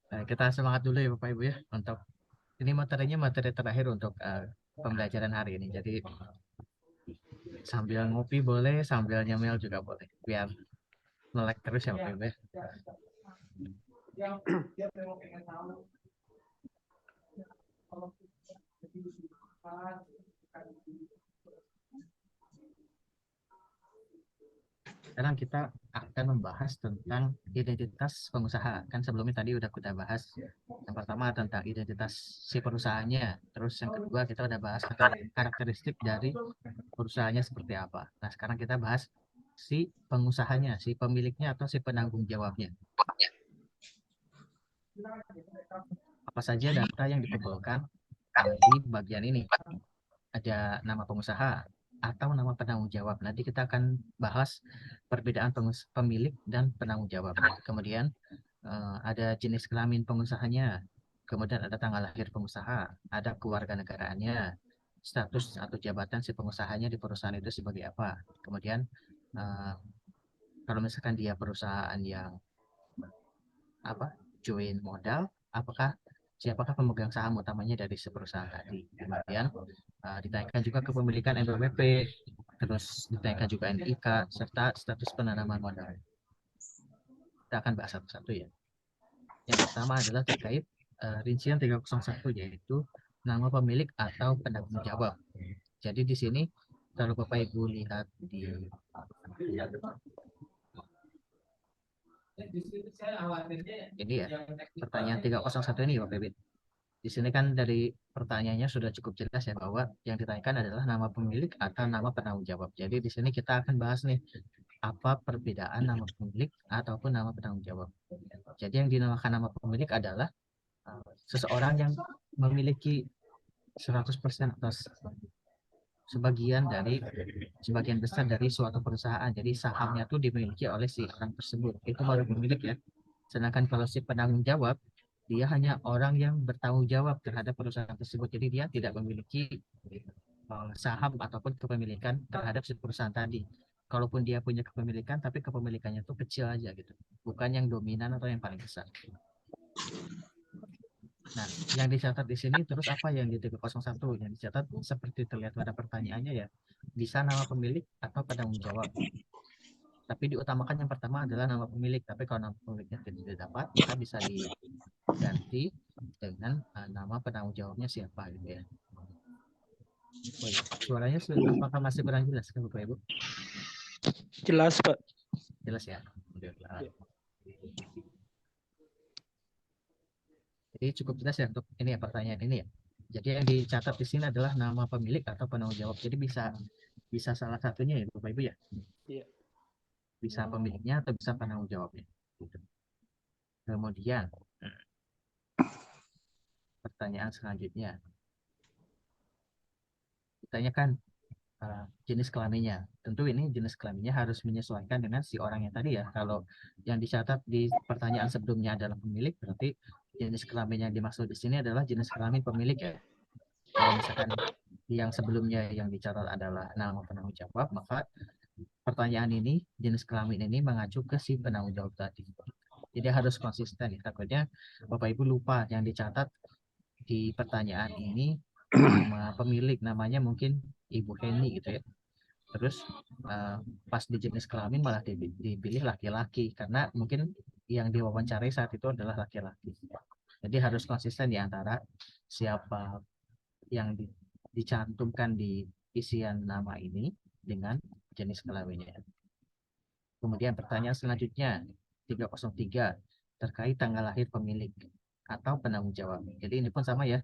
Nah, kita semangat dulu ya Bapak Ibu ya untuk ini materinya materi terakhir untuk pembelajaran hari ini. Jadi sambil ngopi boleh, sambil nyemil juga boleh. Biar melek terus ya Bapak Ibu ya. Sekarang kita akan membahas tentang identitas pengusaha. Kan sebelumnya tadi udah kita bahas. Yang pertama tentang identitas si perusahaannya. Terus yang kedua kita udah bahas karakteristik dari perusahaannya seperti apa. Nah sekarang kita bahas si pengusahanya, si pemiliknya atau si penanggung jawabnya. Apa saja data yang dikumpulkan di bagian ini? Ada nama pengusaha atau nama penanggung jawab. Nanti kita akan bahas perbedaan pemilik dan penanggung jawab. Kemudian ada jenis kelamin pengusahanya, kemudian ada tanggal lahir pengusaha, ada kewarganegaraannya, status atau jabatan si pengusahanya di perusahaan itu sebagai apa. Kemudian kalau misalkan dia perusahaan yang join modal, siapakah pemegang saham utamanya dari si perusahaan tadi. Kemudian ditanyakan juga kepemilikan NPWP, terus ditanyakan juga NIK, serta status penanaman modal. Kita akan bahas satu-satu ya. Yang pertama adalah terkait rincian 301, yaitu nama pemilik atau penanggung jawab. Jadi di sini kalau Bapak Ibu lihat di ini ya, pertanyaan 301 ini Bapak Ibu. Di sini kan dari pertanyaannya sudah cukup jelas ya bahwa yang ditanyakan adalah nama pemilik atau nama penanggung jawab. Jadi di sini kita akan bahas nih apa perbedaan nama pemilik ataupun nama penanggung jawab. Jadi yang dinamakan nama pemilik adalah seseorang yang memiliki 100% atas sebagian besar dari suatu perusahaan. Jadi sahamnya tuh dimiliki oleh si orang tersebut. Itu baru pemilik ya. Sedangkan kalau si penanggung jawab, dia hanya orang yang bertanggung jawab terhadap perusahaan tersebut. Jadi dia tidak memiliki saham ataupun kepemilikan terhadap si perusahaan tadi. Kalaupun dia punya kepemilikan, tapi kepemilikannya itu kecil aja gitu. Bukan yang dominan atau yang paling besar. Nah, yang dicatat di sini terus apa yang di 301? Yang dicatat seperti terlihat pada pertanyaannya ya, bisa nama pemilik atau penanggung jawab. Tapi diutamakan yang pertama adalah nama pemilik. Tapi kalau nama pemiliknya tidak dapat, maka bisa diganti dengan nama penanggung jawabnya siapa gitu ya. Oh, iya. Suaranya apakah masih kurang jelas kan Bapak Ibu? Jelas, Pak. Jelas ya. Jadi cukup jelas ya untuk ini ya pertanyaan ini ya. Jadi yang dicatat di sini adalah nama pemilik atau penanggung jawab. Jadi bisa salah satunya ya Bapak Ibu ya. Iya. Bisa pemiliknya atau bisa penanggung jawabnya. Gitu. Kemudian pertanyaan selanjutnya. Ditanyakan jenis kelaminnya. Tentu ini jenis kelaminnya harus menyesuaikan dengan si orang yang tadi ya. Kalau yang dicatat di pertanyaan sebelumnya adalah pemilik, berarti jenis kelamin yang dimaksud di sini adalah jenis kelamin pemilik ya. Kalau misalkan yang sebelumnya yang dicatat adalah nama penanggung jawab, maka pertanyaan ini, jenis kelamin ini mengacu ke si penanggung jawab tadi. Jadi harus konsisten ya. Takutnya Bapak Ibu lupa yang dicatat di pertanyaan ini nama pemilik, namanya mungkin Ibu Heni gitu ya. Terus pas di jenis kelamin malah dipilih laki-laki karena mungkin yang diwawancarai saat itu adalah laki-laki. Jadi harus konsisten di antara siapa yang dicantumkan di isian nama ini dengan jenis kelaminnya. Kemudian pertanyaan selanjutnya 303 terkait tanggal lahir pemilik atau penanggung jawab. Jadi ini pun sama ya.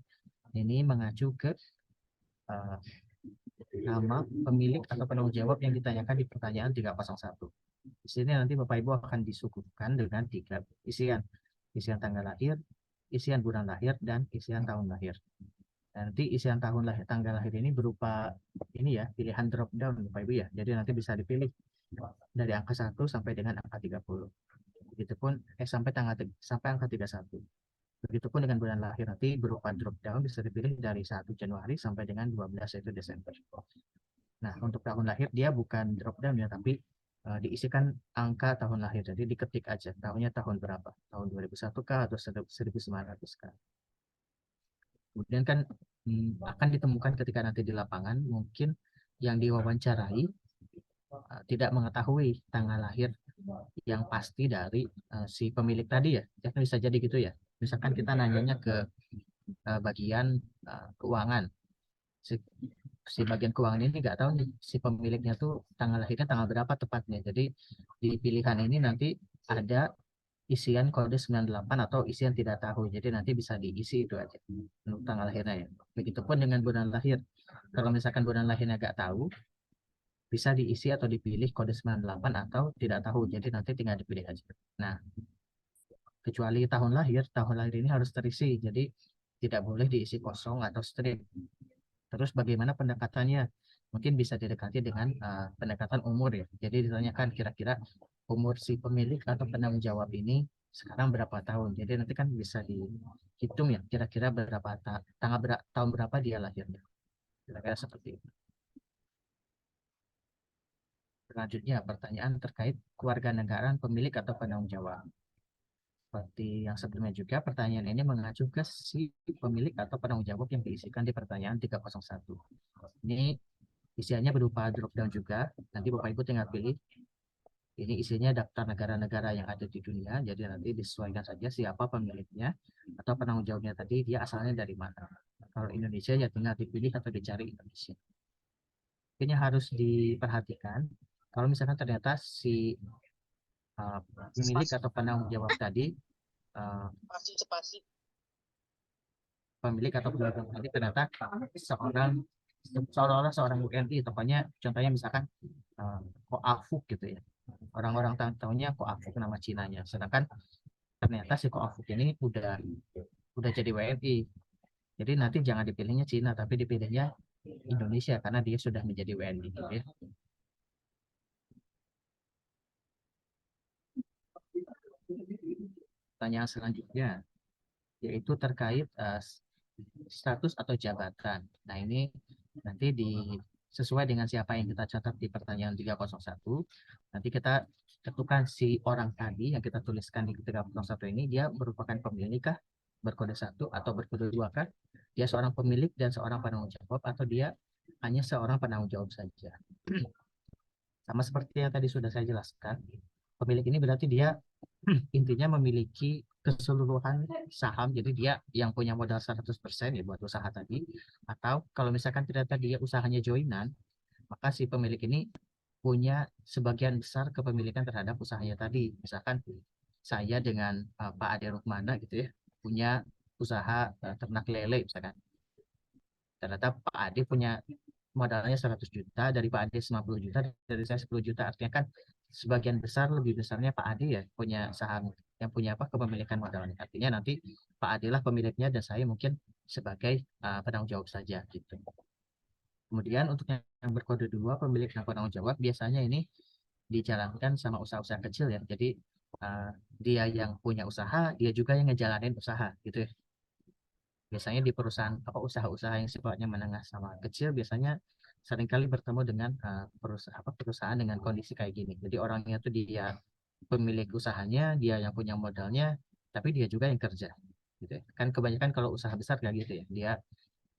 Ini mengacu ke nama pemilik atau penanggung jawab yang ditanyakan di pertanyaan 301. Di sini nanti Bapak Ibu akan disuguhkan dengan 3 isian. Isian tanggal lahir, isian bulan lahir, dan isian tahun lahir. Nanti isian tanggal lahir ini berupa ini ya, pilihan drop down Bapak Ibu ya. Jadi nanti bisa dipilih dari angka 1 sampai dengan angka 30. Begitupun sampai angka 31. Begitupun dengan bulan lahir nanti berupa drop down bisa dipilih dari 1 Januari sampai dengan 12 yaitu Desember. Nah, untuk tahun lahir dia bukan drop down ya, tapi diisikan angka tahun lahir. Jadi diketik aja tahunnya tahun berapa, tahun 2001 kah atau 1900 kah. Kemudian kan akan ditemukan ketika nanti di lapangan mungkin yang diwawancarai tidak mengetahui tanggal lahir yang pasti dari si pemilik tadi ya. Jadi bisa jadi gitu ya. Misalkan kita nanyanya ke bagian keuangan. Si, si bagian keuangan ini nggak tahu nih si pemiliknya tuh tanggal lahirnya tanggal berapa tepatnya. Jadi di pilihan ini nanti ada isian kode 98 atau isian tidak tahu. Jadi nanti bisa diisi itu aja untuk tanggal lahirnya ya. Begitupun dengan bulan lahir. Kalau misalkan bulan lahirnya nggak tahu, bisa diisi atau dipilih kode 98 atau tidak tahu. Jadi nanti tinggal dipilih aja. Nah, kecuali tahun lahir ini harus terisi. Jadi tidak boleh diisi kosong atau strip. Terus bagaimana pendekatannya? Mungkin bisa didekati dengan pendekatan umur ya. Jadi ditanyakan kira-kira umur si pemilik atau penanggung jawab ini sekarang berapa tahun. Jadi nanti kan bisa dihitung ya kira-kira berapa tahun berapa dia lahirnya. Kira-kira seperti itu. Selanjutnya pertanyaan terkait keluarga negaraan pemilik atau penanggung jawab. Seperti yang sebelumnya juga, pertanyaan ini mengacu ke si pemilik atau penanggung jawab yang diisikan di pertanyaan 301. Ini isiannya berupa drop down juga. Nanti Bapak Ibu tinggal pilih. Ini isinya daftar negara-negara yang ada di dunia. Jadi nanti disesuaikan saja siapa pemiliknya atau penanggung jawabnya tadi, dia asalnya dari mana. Kalau Indonesia ya tinggal dipilih atau dicari Indonesia. Ini harus diperhatikan. Kalau misalkan ternyata si pemilik atau penanggung jawab tadi uh, pemilik atau pedagang tadi ternyata seorang seolah-olah seorang WNI, contohnya misalkan Koafuk gitu ya. Orang-orang tahunya Koafuk nama Cinanya, sedangkan ternyata si Koafuk ini udah jadi WNI. Jadi nanti jangan dipilihnya Cina, tapi dipilihnya Indonesia karena dia sudah menjadi WNI gitu ya. Pertanyaan selanjutnya yaitu terkait status atau jabatan. Nah, ini nanti sesuai dengan siapa yang kita catat di pertanyaan 301. Nanti kita tentukan si orang tadi yang kita tuliskan di 301 ini, dia merupakan pemilik kah, berkode 1 atau berkode 2 kah? Dia seorang pemilik dan seorang penanggung jawab atau dia hanya seorang penanggung jawab saja. Sama seperti yang tadi sudah saya jelaskan, pemilik ini berarti dia intinya memiliki keseluruhan saham, jadi dia yang punya modal 100% ya buat usaha tadi, atau kalau misalkan ternyata dia usahanya joinan, maka si pemilik ini punya sebagian besar kepemilikan terhadap usahanya tadi. Misalkan saya dengan Pak Ade Rukmana gitu ya, punya usaha ternak lele misalkan. Ternyata Pak Ade punya modalnya 100 juta, dari Pak Ade 90 juta, dari saya 10 juta. Artinya kan sebagian besar, lebih besarnya Pak Ade ya punya saham, yang punya apa kepemilikan modalnya. Artinya nanti Pak Ade lah pemiliknya dan saya mungkin sebagai penanggung jawab saja gitu. Kemudian untuk yang berkode 2, pemilik dan penanggung jawab, biasanya ini dijalankan sama usaha-usaha kecil ya. Jadi dia yang punya usaha, dia juga yang ngejalanin usaha gitu ya. Biasanya di perusahaan apa usaha-usaha yang sifatnya menengah sama kecil biasanya seringkali bertemu dengan perusahaan dengan kondisi kayak gini. Jadi orangnya tuh dia pemilik usahanya, dia yang punya modalnya, tapi dia juga yang kerja. Gitu ya. Kan kebanyakan kalau usaha besar kayak gitu ya, dia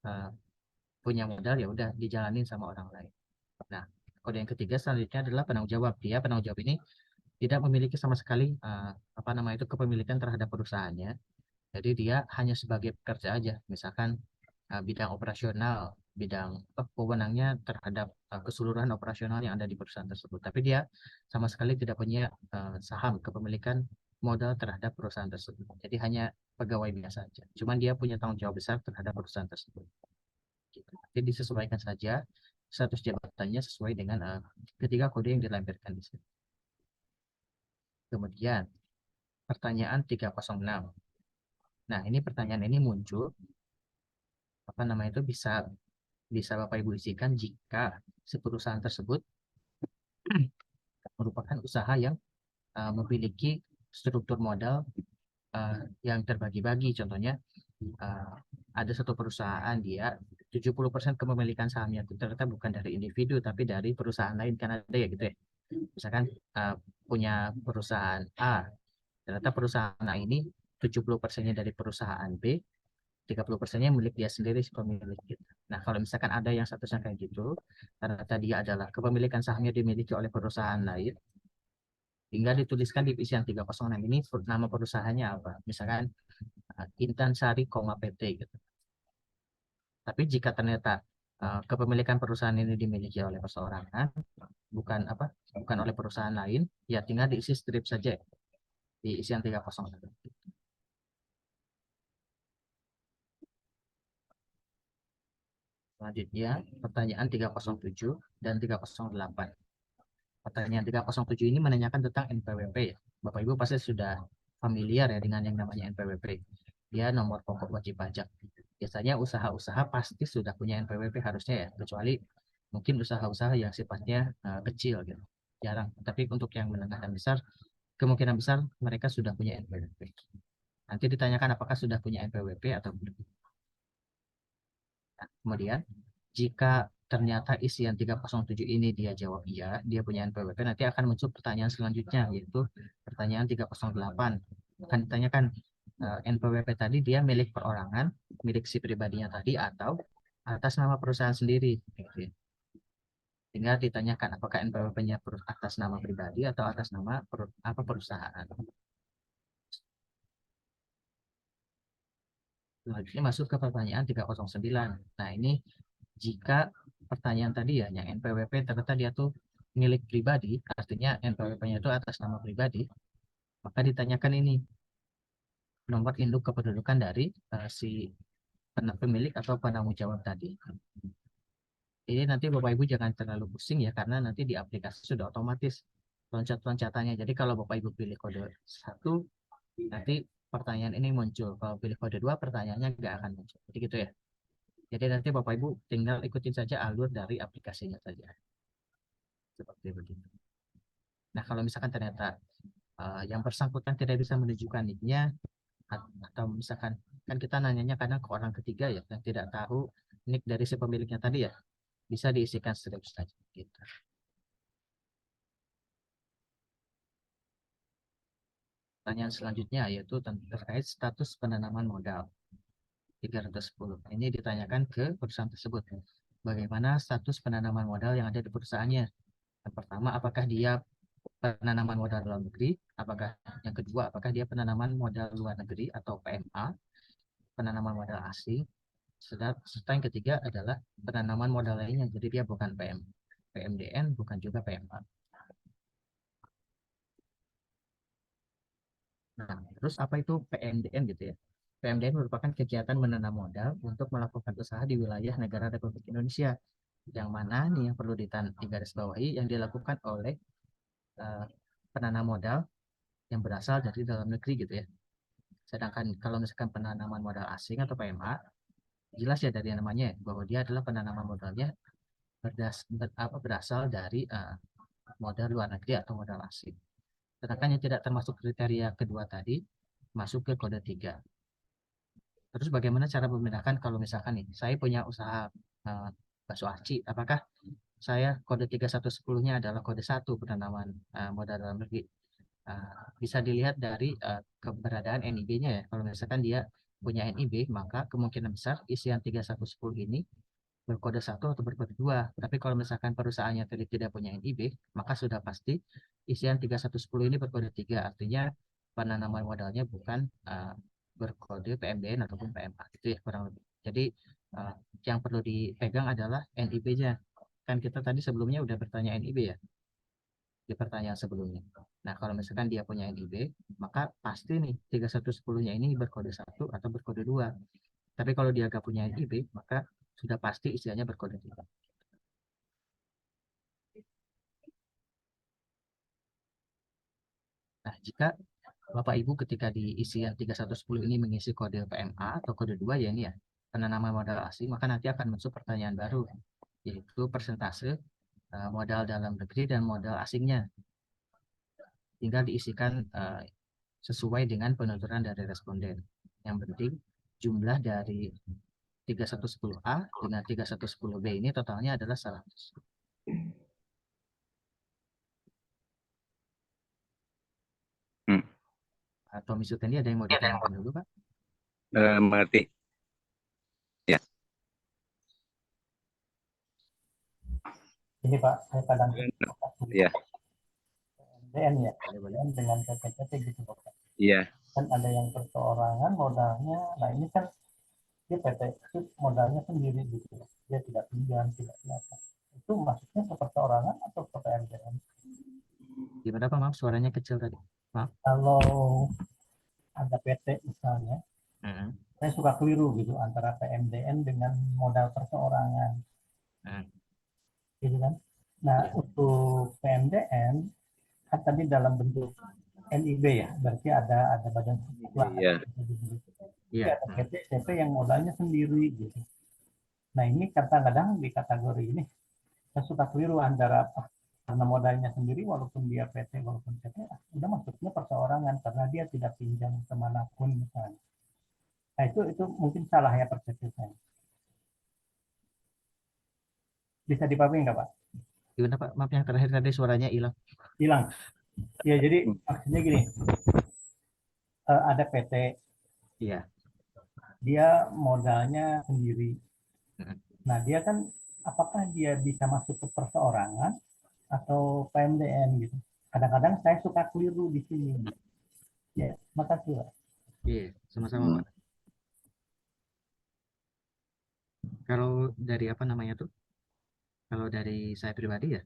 uh, punya modal ya udah dijalanin sama orang lain. Nah, kode yang ketiga selanjutnya adalah penanggung jawab. Dia penanggung jawab ini tidak memiliki sama sekali itu kepemilikan terhadap perusahaannya. Jadi dia hanya sebagai pekerja aja. Misalkan bidang operasional, bidang wewenangnya terhadap keseluruhan operasional yang ada di perusahaan tersebut. Tapi dia sama sekali tidak punya saham kepemilikan modal terhadap perusahaan tersebut. Jadi hanya pegawai biasa saja. Cuman dia punya tanggung jawab besar terhadap perusahaan tersebut. Gitu. Jadi disesuaikan saja status jabatannya sesuai dengan ketiga kode yang dilampirkan di sini. Kemudian pertanyaan 306. Nah, ini pertanyaan ini muncul itu bisa bisa Bapak Ibu isikan jika perusahaan tersebut merupakan usaha yang memiliki struktur modal yang terbagi-bagi. Contohnya ada satu perusahaan dia 70% kepemilikan sahamnya itu ternyata bukan dari individu tapi dari perusahaan lain kan ada ya gitu ya. Misalkan punya perusahaan A, ternyata perusahaan A ini 70%-nya dari perusahaan B, 30%-nya milik dia sendiri si pemilik gitu. Nah, kalau misalkan ada yang statusnya kayak gitu, ternyata dia adalah kepemilikan sahamnya dimiliki oleh perusahaan lain, tinggal dituliskan di isian 306 ini nama perusahaannya apa. Misalkan Intan Sari, PT gitu. Tapi jika ternyata kepemilikan perusahaan ini dimiliki oleh perseorangan, bukan oleh perusahaan lain, ya tinggal diisi strip saja di isian 301. Selanjutnya, pertanyaan 307 dan 308. Pertanyaan 307 ini menanyakan tentang NPWP. Bapak Ibu pasti sudah familiar ya dengan yang namanya NPWP. Dia nomor pokok wajib pajak. Biasanya usaha-usaha pasti sudah punya NPWP harusnya ya, kecuali mungkin usaha-usaha yang sifatnya kecil gitu. Jarang. Tapi untuk yang menengah dan besar, kemungkinan besar mereka sudah punya NPWP. Nanti ditanyakan apakah sudah punya NPWP atau belum. Nah, kemudian jika ternyata isian 307 ini dia jawab iya, dia punya NPWP, nanti akan muncul pertanyaan selanjutnya, yaitu pertanyaan 308. Akan ditanyakan NPWP tadi dia milik perorangan, milik si pribadinya tadi, atau atas nama perusahaan sendiri. Tinggal ditanyakan apakah NPWP-nya atas nama pribadi atau atas nama perusahaan. Selanjutnya masuk ke pertanyaan 309. Nah, ini jika pertanyaan tadi ya, yang NPWP ternyata dia tuh milik pribadi, artinya NPWP-nya itu atas nama pribadi, maka ditanyakan ini nomor induk kependudukan dari si pemilik atau penanggung jawab tadi. Ini nanti Bapak Ibu jangan terlalu pusing ya, karena nanti di aplikasi sudah otomatis loncat-loncatannya. Jadi kalau Bapak Ibu pilih kode 1, nanti pertanyaan ini muncul. Kalau pilih kode 2, pertanyaannya nggak akan muncul. Jadi gitu ya. Jadi nanti Bapak Ibu tinggal ikutin saja alur dari aplikasinya saja. Seperti begitu. Nah, kalau misalkan ternyata yang bersangkutan tidak bisa menunjukkan nicknya, atau misalkan kan kita nanyanya kadang ke orang ketiga ya, yang tidak tahu nick dari si pemiliknya tadi ya, bisa diisikan strip saja. Gitu. Pertanyaan selanjutnya yaitu terkait status penanaman modal 310. Ini ditanyakan ke perusahaan tersebut. Bagaimana status penanaman modal yang ada di perusahaannya? Yang pertama, apakah dia penanaman modal dalam negeri? Apakah yang kedua, apakah dia penanaman modal luar negeri atau PMA? Penanaman modal asing? Serta yang ketiga adalah penanaman modal lainnya. Jadi dia bukan PMDN, bukan juga PMA. Nah, terus apa itu PMDN gitu ya? PMDN merupakan kegiatan menanam modal untuk melakukan usaha di wilayah negara Republik Indonesia. Yang mana nih yang perlu digarisbawahi yang dilakukan oleh uh, penanam modal yang berasal dari dalam negeri gitu ya. Sedangkan kalau misalkan penanaman modal asing atau PMA, jelas ya dari namanya bahwa dia adalah penanaman modalnya berasal dari modal luar negeri atau modal asing. Sedangkan yang tidak termasuk kriteria kedua tadi masuk ke kode 3. Terus bagaimana cara membedakan kalau misalkan nih saya punya usaha bakso aci, apakah saya kode 3110-nya adalah kode 1 penanaman modal dalam negeri? Bisa dilihat dari keberadaan NIB-nya ya. Kalau misalkan dia punya NIB, maka kemungkinan besar isian 3110 ini berkode 1 atau berkode 2. Tapi kalau misalkan perusahaannya tidak punya NIB, maka sudah pasti isian 3110 ini berkode 3. Artinya penanaman modalnya bukan berkode PMDN ataupun PMA. Itu ya kurang lebih. Jadi uh, yang perlu dipegang adalah NIB-nya. Kan kita tadi sebelumnya udah bertanya NIB ya di pertanyaan sebelumnya. Nah, kalau misalkan dia punya NIB, maka pasti nih 3110-nya ini berkode 1 atau berkode 2. Tapi kalau dia nggak punya NIB, maka sudah pasti istilahnya berkode 3. Nah, jika Bapak Ibu ketika di isian 3110 ini mengisi kode PMA atau kode 2 ya ini ya, penanaman modal asing, maka nanti akan muncul pertanyaan baru, yaitu persentase modal dalam negeri dan modal asingnya. Tinggal diisikan sesuai dengan penuturan dari responden. Yang penting jumlah dari 3110A dengan 3110B ini totalnya adalah 100. Tommy Sutendi ada yang mau ditanyakan dulu, Pak? Mengerti. Ya. Ini Pak, saya kadang Ya. PMDN ya, Boleh. PMDN dengan PPT gitu Pak. Iya. Kan ada yang perseorangan modalnya, nah ini kan dia PT itu modalnya sendiri gitu, dia tidak pinjam, tidak apa. Itu maksudnya ke perseorangan atau ke PMDN? Gimana Pak? Maaf, suaranya kecil tadi. Kalau ada PT misalnya, saya suka keliru gitu antara PMDN dengan modal perseorangan, gitu kan? Nah, Ya. untuk PMDN kan tadi dalam bentuk NIB ya, berarti ada badan lah. Iya. Iya. Ada PT CP yang modalnya sendiri gitu. Nah ini kadang-kadang di kategori ini saya suka keliru antara karena modalnya sendiri walaupun dia PT walaupun PT udah masuknya perseorangan karena dia tidak pinjam kemanapun misalnya. Nah itu mungkin salah ya persepsi saya. Bisa dipahami nggak Pak? Gimana Pak? Maaf yang terakhir tadi suaranya hilang. Hilang. Ya jadi maksudnya gini, ada PT, Iya. dia modalnya sendiri. Nah dia kan apakah dia bisa masuk ke perseorangan atau PMDN gitu. Kadang-kadang saya suka keliru di sini. Ya, makasih Pak. Iya, sama-sama Pak. Kalau dari apa namanya tuh? Kalau dari saya pribadi ya,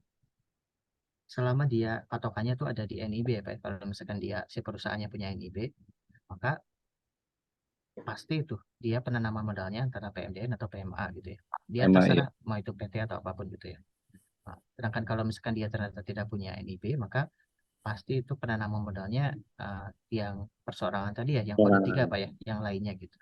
selama dia patokannya tuh ada di NIB ya Pak. Kalau misalkan dia si perusahaannya punya NIB, maka pasti itu dia penanaman modalnya antara PMDN atau PMA gitu ya. Dia PMA, terserah mau itu PT atau apapun gitu ya. Nah, sedangkan kalau misalkan dia ternyata tidak punya NIB, maka pasti itu penanaman modalnya yang perseorangan tadi ya, yang kode 3 Pak ya, yang lainnya gitu.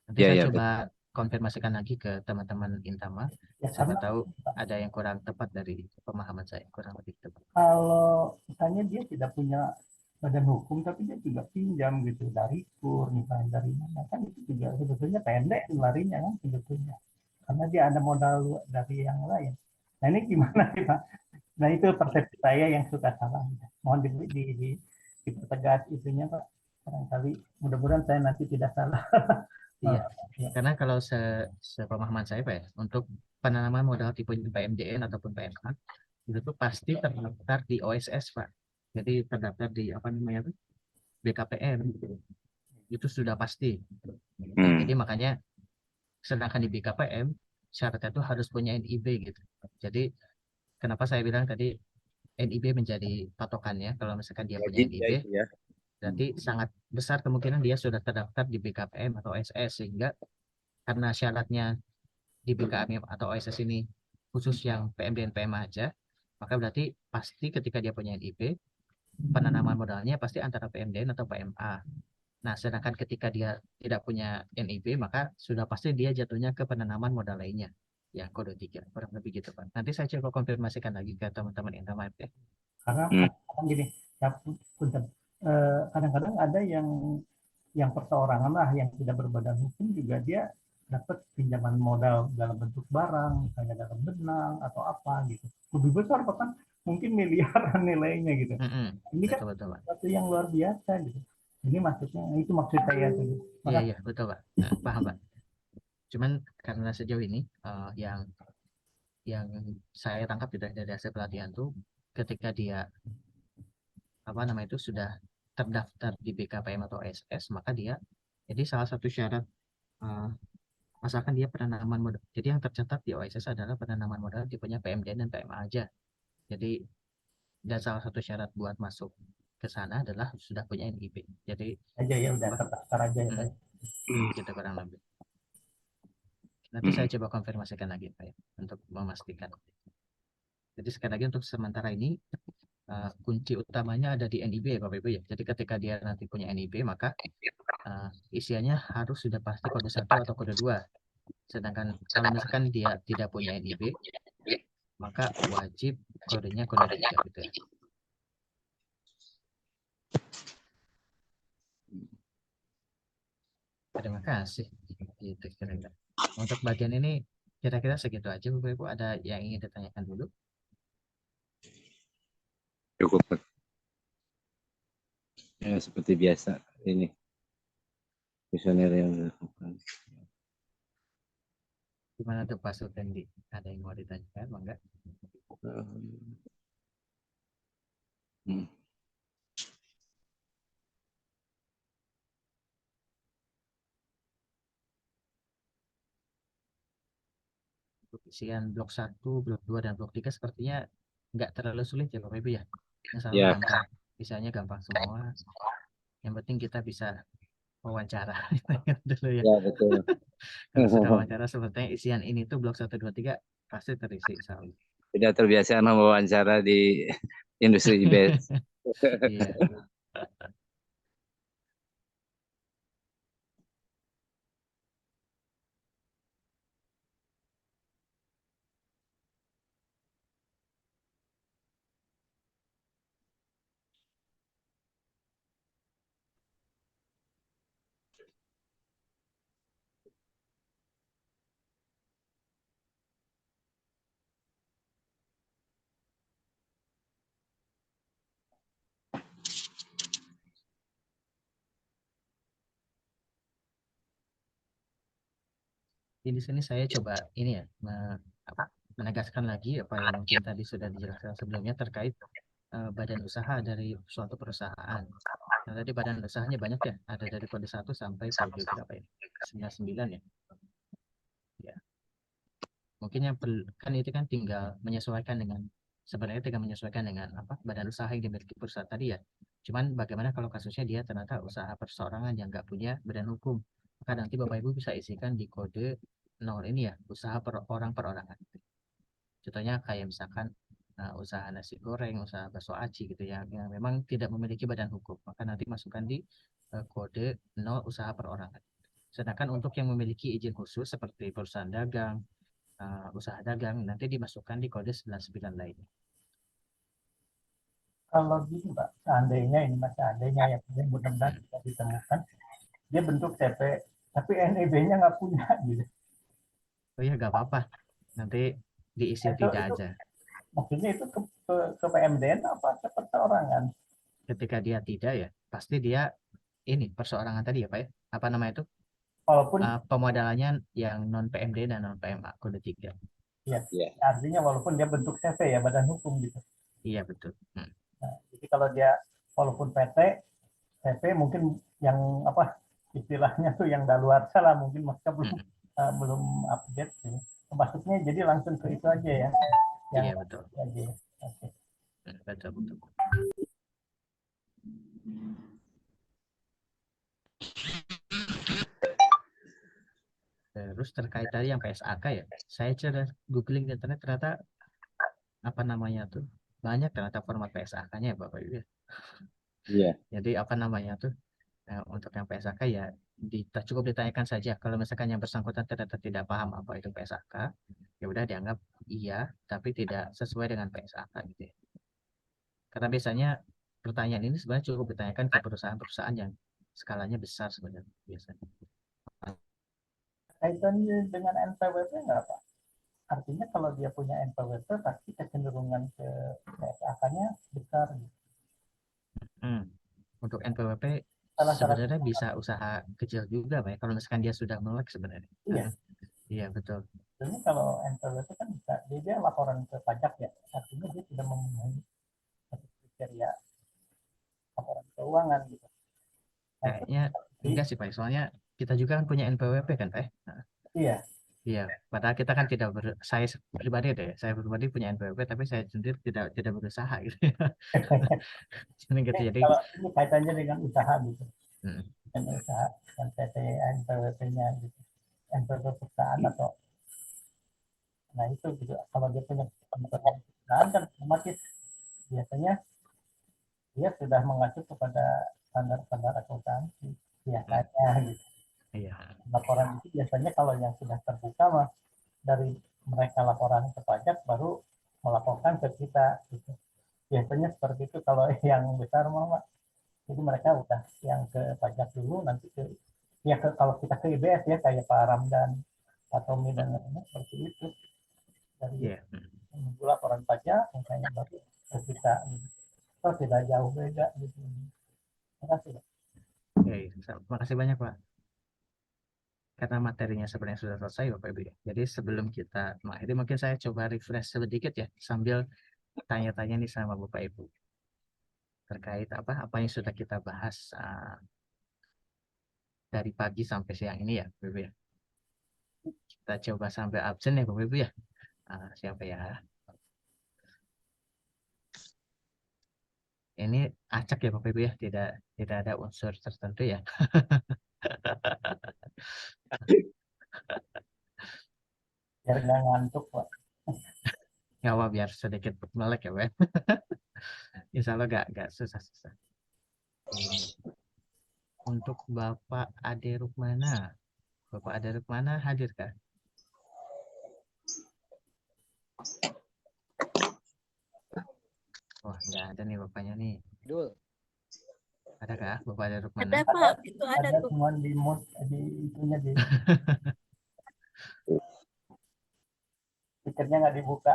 Nanti Iya, saya iya. coba konfirmasikan lagi ke teman-teman Intama. Ya, Siapa karena tahu ada yang kurang tepat dari pemahaman saya, kurang lebih tepat. kalau misalnya dia tidak punya badan hukum tapi dia juga pinjam gitu dari KUR misalnya dari mana kan itu juga sebetulnya pendek larinya kan sebetulnya karena dia ada modal dari yang lain. Nah ini gimana sih Pak? Nah itu persepsi saya yang suka salah. Mohon dipertegas itunya Pak. Barangkali mudah-mudahan saya nanti tidak salah. Iya, Ya. karena kalau sepemahaman saya Pak ya, untuk penanaman modal tipe PMDN ataupun PMA, itu tuh pasti terdaftar di OSS Pak. Jadi terdaftar di apa namanya tuh? BKPM. Itu sudah pasti. Jadi makanya sedangkan di BKPM syaratnya itu harus punya NIB gitu. Jadi kenapa saya bilang tadi NIB menjadi patokannya kalau misalkan dia punya NIB, Ya. berarti sangat besar kemungkinan dia sudah terdaftar di BKPM atau OSS sehingga karena syaratnya di BKPM atau OSS ini khusus yang PMDN PMA aja, maka berarti pasti ketika dia punya NIB penanaman modalnya pasti antara PMDN atau PMA. Nah, sedangkan ketika dia tidak punya NIB, maka sudah pasti dia jatuhnya ke penanaman modal lainnya. Ya, kode 3. Kurang lebih gitu, Pak. Nanti saya coba konfirmasikan lagi ke teman-teman Intamat ya. Karena kadang gini, ya, kadang-kadang ada yang perseorangan lah yang tidak berbadan hukum juga dia dapat pinjaman modal dalam bentuk barang, misalnya dalam benang atau apa gitu. Lebih besar bahkan mungkin miliaran nilainya gitu. Ini kan Betul, Pak. sesuatu yang luar biasa gitu. Ini maksudnya, itu maksud saya tadi. Iya, betul, Pak. Nah, paham, Pak. Cuman karena sejauh ini yang saya tangkap dari hasil pelatihan tuh ketika dia apa nama itu sudah terdaftar di BKPM atau SS, maka dia jadi salah satu syarat asalkan dia penanaman modal. Jadi yang tercatat di OSS adalah penanaman modal tipenya PMDN dan PMA aja. Jadi dan salah satu syarat buat masuk ke sana adalah sudah punya NIB. Jadi aja ya udah terdaftar aja ya Pak. kita kurang lebih. Nanti saya coba konfirmasikan lagi Pak ya, untuk memastikan. Jadi sekali lagi untuk sementara ini kunci utamanya ada di NIB ya Bapak Ibu ya. Jadi ketika dia nanti punya NIB maka isiannya harus sudah pasti kode 1 atau kode 2. Sedangkan kalau misalkan dia tidak punya NIB maka wajib kodenya kode 3 gitu ya. Terima kasih. Gitu kira-kira. Untuk bagian ini kira-kira segitu aja Bapak Ibu. Ada yang ingin ditanyakan dulu? Cukup. Ya, seperti biasa ini kuesioner yang dilakukan. Gimana tuh Pak Sutendi? Ada yang mau ditanyakan, enggak? Hmm. Isian blok 1, blok 2, dan blok 3 sepertinya nggak terlalu sulit ya Bapak Ibu ya. Insya Allah Ya, gampang. Misalnya gampang semua. Yang penting kita bisa wawancara. Dulu ya. ya betul. Kalau sudah wawancara sepertinya isian ini tuh blok 1, 2, 3 pasti terisi. Insya Allah. Tidak terbiasa mewawancara di industri IBS. Iya. Di sini saya coba ini ya menegaskan lagi apa yang mungkin tadi sudah dijelaskan sebelumnya terkait badan usaha dari suatu perusahaan. Nah, tadi badan usahanya banyak ya, ada dari kode 1 sampai kode berapa ya? 99 ya. Ya. Mungkin yang kan itu kan tinggal menyesuaikan dengan sebenarnya tinggal menyesuaikan dengan apa badan usaha yang dimiliki perusahaan tadi ya. Cuman bagaimana kalau kasusnya dia ternyata usaha perseorangan yang nggak punya badan hukum, maka nanti Bapak Ibu bisa isikan di kode 0 ini ya, usaha orang perorangan. Contohnya kayak misalkan usaha nasi goreng, usaha bakso aci gitu ya, yang memang tidak memiliki badan hukum, maka nanti masukkan di kode 0 usaha perorangan. Sedangkan untuk yang memiliki izin khusus seperti perusahaan dagang, usaha dagang, nanti dimasukkan di kode 99 lainnya. Kalau gitu Pak, seandainya ini Mas, seandainya ya mudah-mudahan bisa ditemukan, dia bentuk CP, tapi NIB-nya nggak punya gitu. Oh iya, nggak apa-apa. Nanti diisi tidak Itu aja. maksudnya itu ke PMDN apa ke perseorangan? Ketika dia tidak ya, pasti dia ini perseorangan tadi ya Pak ya. Apa nama itu? Walaupun Pemodalannya yang non PMD dan non PMA kode 3. ya, Ya. artinya walaupun dia bentuk CV ya badan hukum gitu. Iya betul. Nah, jadi kalau dia walaupun PT, CV mungkin yang apa istilahnya tuh yang daluarsa lah mungkin mereka belum update sih. Maksudnya jadi langsung ke itu aja ya, yang Iya betul. aja. Oke. Betul betul. Terus terkait tadi yang PSAK ya, saya coba googling di internet ternyata apa namanya tuh banyak ternyata format PSAK-nya ya Bapak Ibu ya. Iya. Jadi apa namanya tuh untuk yang PSAK ya cukup ditanyakan saja. Kalau misalkan yang bersangkutan ternyata tidak paham apa itu PSAK, ya udah dianggap iya, tapi tidak sesuai dengan PSAK gitu ya. Karena biasanya pertanyaan ini sebenarnya cukup ditanyakan ke perusahaan-perusahaan yang skalanya besar sebenarnya biasanya. Kaitannya dengan NPWP nggak Pak? Artinya kalau dia punya NPWP pasti kecenderungan ke PSAK-nya besar. Gitu. Untuk NPWP Salah satu. sebenarnya bisa usaha kecil juga Pak ya, kalau misalkan dia sudah melek sebenarnya. Iya. Iya betul. Sebenarnya kalau NPWP kan bisa dia laporan ke pajak ya. Artinya dia sudah memenuhi satu kriteria laporan keuangan gitu. Nah, Kayaknya enggak sih Pak, soalnya kita juga kan punya NPWP kan Pak. Nah, iya. iya, padahal kita kan tidak saya pribadi deh, saya pribadi punya NPWP tapi saya sendiri tidak berusaha gitu. Gitu. Jadi Kalau ini kaitannya dengan usaha gitu. hmm, Dengan usaha dan PT NPWP-nya gitu. NPWP perusahaan atau nah itu gitu. Kalau dia punya perusahaan kan otomatis biasanya dia sudah mengacu kepada standar-standar akuntansi biasanya gitu. iya. Laporan itu biasanya kalau yang sudah terbuka mah dari mereka laporan ke pajak baru melaporkan ke kita gitu. Biasanya seperti itu kalau yang besar mah jadi mereka udah yang ke pajak dulu nanti ke ya kalau kita ke IBS ya kayak Pak Ramdan, Pak Tommy dan lainnya seperti itu dari Iya. menunggu laporan pajak misalnya baru ke kita gitu. Atau tidak jauh beda gitu. Terima kasih. Pak. Oke, terima kasih banyak Pak. Karena materinya sebenarnya sudah selesai Bapak Ibu ya. Jadi sebelum kita mengakhiri mungkin saya coba refresh sedikit ya sambil tanya-tanya nih sama Bapak Ibu terkait apa yang sudah kita bahas dari pagi sampai siang ini ya Bapak Ibu ya. Kita coba sampai absen ya Bapak Ibu ya. Siapa ya? Ini acak ya Bapak Ibu ya, tidak ada unsur tertentu ya. Biar nggak ngantuk, Pak. Nggak apa biar sedikit melek ya Pak. Insya Allah nggak susah-susah. Untuk Bapak Ade Rukmana, Bapak Ade Rukmana hadir kah? Wah nggak ada nih bapaknya nih. Ada kah Bapak Ade Rukmana? Ada Pak, itu ada Ada tuh. semua di mute, di itunya di speakernya nggak dibuka.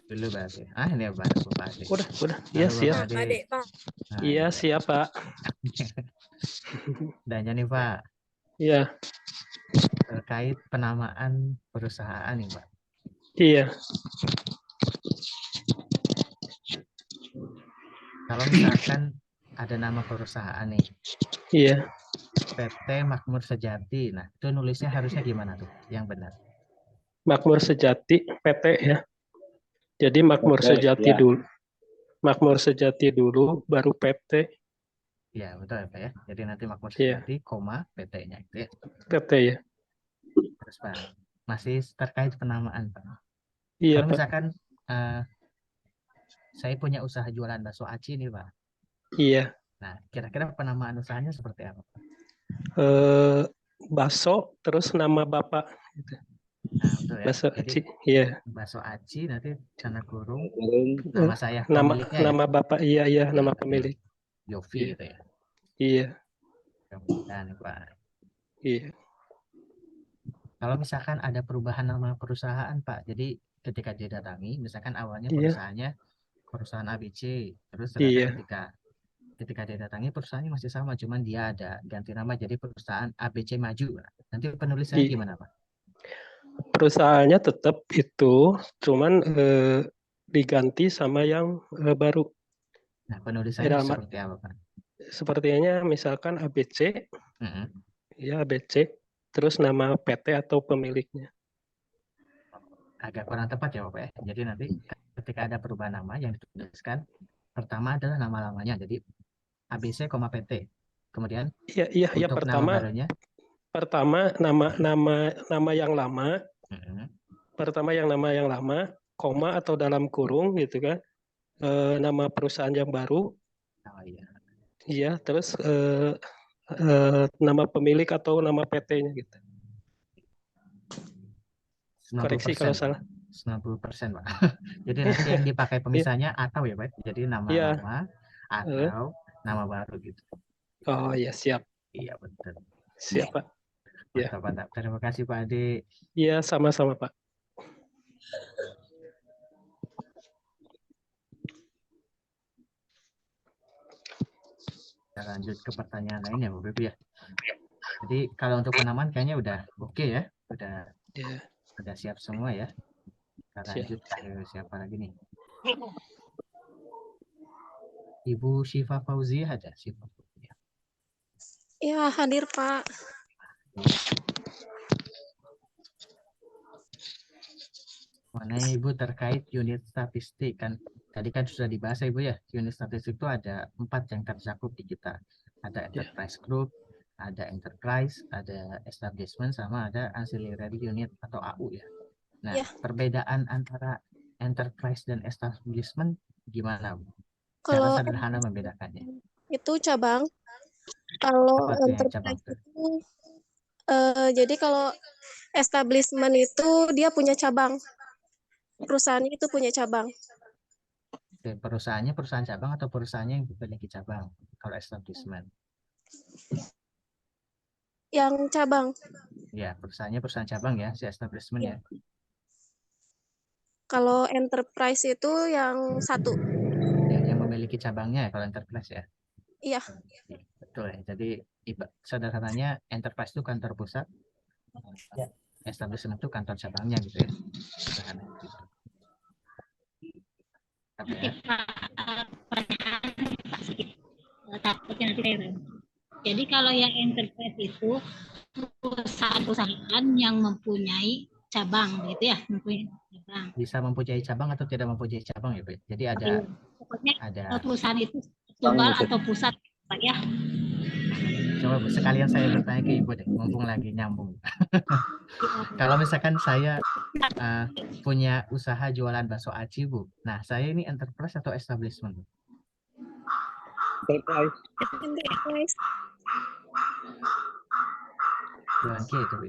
Dulu berarti. Ini ya Bapak Ade. Udah. Iya, Halo, siap. Bapak Ade. Adek Pak. Nah, Iya, ya. siap, Pak. Dannya nih Pak, Iya, terkait penamaan perusahaan nih Pak. iya. Kalau misalkan ada nama perusahaan nih, Iya. PT Makmur Sejati. Nah, itu nulisnya harusnya gimana tuh? Yang benar. Makmur Sejati PT ya. Jadi Makmur PT, Sejati ya. dulu. Makmur Sejati dulu baru PT. Ya, betul ya Pak ya. Jadi nanti Makmur Iya. Sejati, PT-nya itu ya. PT ya. Terus Pak, masih terkait penamaan Pak. Iya, Kalau Pak. misalkan saya punya usaha jualan bakso aci nih Pak. Iya. Nah, kira-kira penamaan usahanya seperti apa Pak? Bakso terus nama Bapak. Nah, betul ya. Bakso Jadi Aci. Iya. bakso aci nanti tanda kurung Kurung. nama saya Nama pemiliknya ya. nama Bapak iya, nama pemilik. Yofi Iya. gitu ya. Iya. Dan Pak, Iya. kalau misalkan ada perubahan nama perusahaan Pak, jadi ketika didatangi, misalkan awalnya Iya. perusahaan ABC, terus Iya. ternyata ketika didatangi perusahaannya masih sama, cuman dia ada ganti nama jadi perusahaan ABC Maju. Nanti penulisannya Iya. gimana Pak? Perusahaannya tetap itu, cuman diganti sama yang baru. Nah, penulisannya Dalam seperti apa Pak? sepertinya misalkan ABC, ya ABC, terus nama PT atau pemiliknya. Agak kurang tepat ya Bapak ya. Jadi nanti ketika ada perubahan nama yang dituliskan, pertama adalah nama lamanya, jadi ABC, PT. Kemudian Iya untuk nama barunya, pertama nama yang lama, nama yang lama, koma atau dalam kurung gitu kan, nama perusahaan yang baru, oh iya, iya, terus nama pemilik atau nama PT-nya gitu. 90% Koreksi kalau Pak. salah. 90% Pak. Jadi nanti yang dipakai pemisahnya atau ya Pak. Jadi nama Iya. lama atau nama baru gitu. Oh iya, siap. Iya betul. Siap Pak. Iya. Mantap, mantap. Terima kasih Pak Ade. Iya, sama-sama Pak. Kita lanjut ke pertanyaan lainnya Bapak Ibu ya. Jadi kalau untuk penamaan kayaknya udah oke ya. Udah siap semua ya. Kita lanjut ke siapa lagi nih? Ibu Syifa Fauzia ada Syifa Fauzia. Ya, hadir Pak. Mengenai Ibu terkait unit statistik kan tadi kan sudah dibahas Ibu ya. Unit statistik itu ada 4 yang tercakup di kita. Ada enterprise group, ada enterprise, ada establishment, sama ada ancillary unit atau AU ya. Nah, perbedaan antara enterprise dan establishment gimana Bu? Cara sederhana membedakannya. Itu cabang. Kalau enterprise itu jadi kalau establishment itu dia punya cabang. Perusahaannya itu punya cabang. Perusahaannya perusahaan cabang atau perusahaannya yang memiliki cabang kalau establishment? Yang cabang. Ya, perusahaannya perusahaan cabang ya, si establishment ya. Kalau enterprise itu yang satu. Yang memiliki cabangnya ya kalau enterprise ya. Iya. Betul ya. Jadi sederhananya enterprise itu kantor pusat, establishment itu kantor cabangnya gitu ya. Sederhana gitu. Apa ya? Takutnya nanti saya. Jadi kalau yang enterprise itu perusahaan-perusahaan yang mempunyai cabang, gitu ya, mempunyai cabang. Bisa mempunyai cabang atau tidak mempunyai cabang ya, Bu. Jadi ada Pokoknya ada perusahaan itu tunggal atau pusat, Pak ya. coba Bu, sekalian saya bertanya ke Ibu deh, mumpung lagi nyambung. Kalau misalkan saya punya usaha jualan bakso aci, Bu. Nah, saya ini enterprise atau establishment? Enterprise. Jualan K itu, Bu.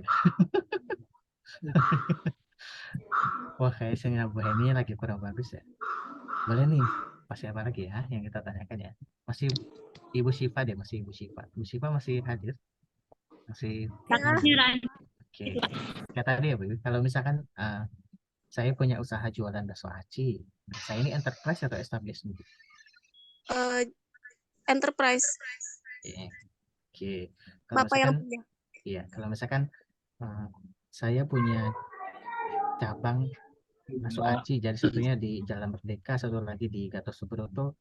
Wah, kayaknya Bu Heni lagi kurang bagus ya. Boleh nih, masih apa lagi ya yang kita tanyakan ya? Masih Ibu Syifa deh, masih Ibu Syifa. Ibu Syifa masih hadir? Masih? Oke. Kayak tadi ya, Bu. Kalau misalkan saya punya usaha jualan bakso aci, saya ini enterprise atau establishment? Enterprise. Oke. Kalau Bapak yang misalkan, punya. iya, kalau misalkan saya punya cabang bakso aci, jadi satunya di Jalan Merdeka, satu lagi di Gatot Subroto.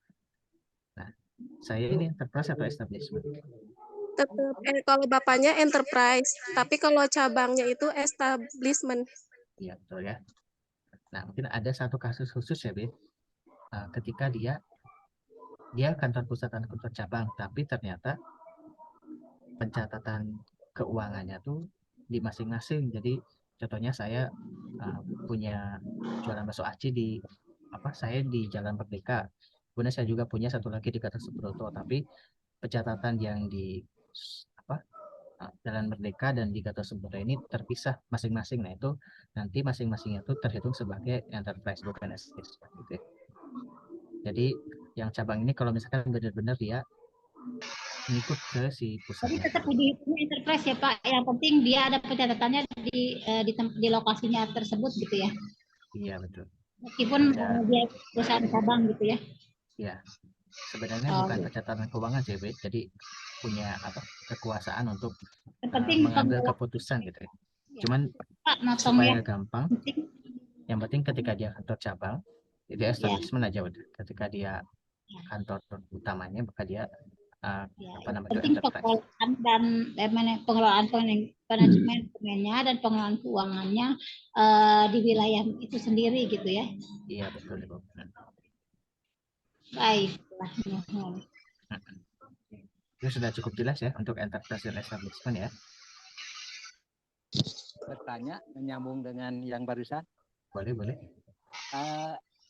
Nah, saya ini enterprise atau establishment? Tetap kalau bapaknya enterprise, tapi kalau cabangnya itu establishment. Iya, betul ya. Nah, mungkin ada satu kasus khusus ya, Beb. Ketika dia kantor pusat dan kantor cabang, tapi ternyata pencatatan keuangannya tuh di masing-masing. Jadi contohnya saya punya jualan bakso aci saya di Jalan Merdeka. Kemudian saya juga punya satu lagi di Gatot Subroto, tapi pencatatan yang di Jalan Merdeka dan di Gatot Subroto ini terpisah masing-masing. Nah, itu nanti masing-masingnya itu terhitung sebagai enterprise, bukan establishment gitu ya. Jadi yang cabang ini kalau misalkan benar-benar dia ngikut ke si pusatnya. Jadi tetap dihitungnya enterprise ya Pak. Yang penting dia ada pencatatannya di lokasinya tersebut gitu ya. Iya, betul. Meskipun dia perusahaan cabang gitu ya. Iya. Sebenarnya bukan pencatatan keuangan sih, Bu. Jadi punya kekuasaan untuk mengambil keputusan gitu ya. Cuman supaya gampang, yang penting ketika dia kantor cabang, dia establishment aja udah. Ketika dia kantor utamanya, maka dia penting pengelolaan dan pengelolaan manajemennya dan pengelolaan keuangannya di wilayah itu sendiri gitu ya. Iya, betul, Bu. Baiklah. Itu sudah cukup jelas ya untuk enterprise dan establishment ya. Bertanya menyambung dengan yang barusan. Boleh.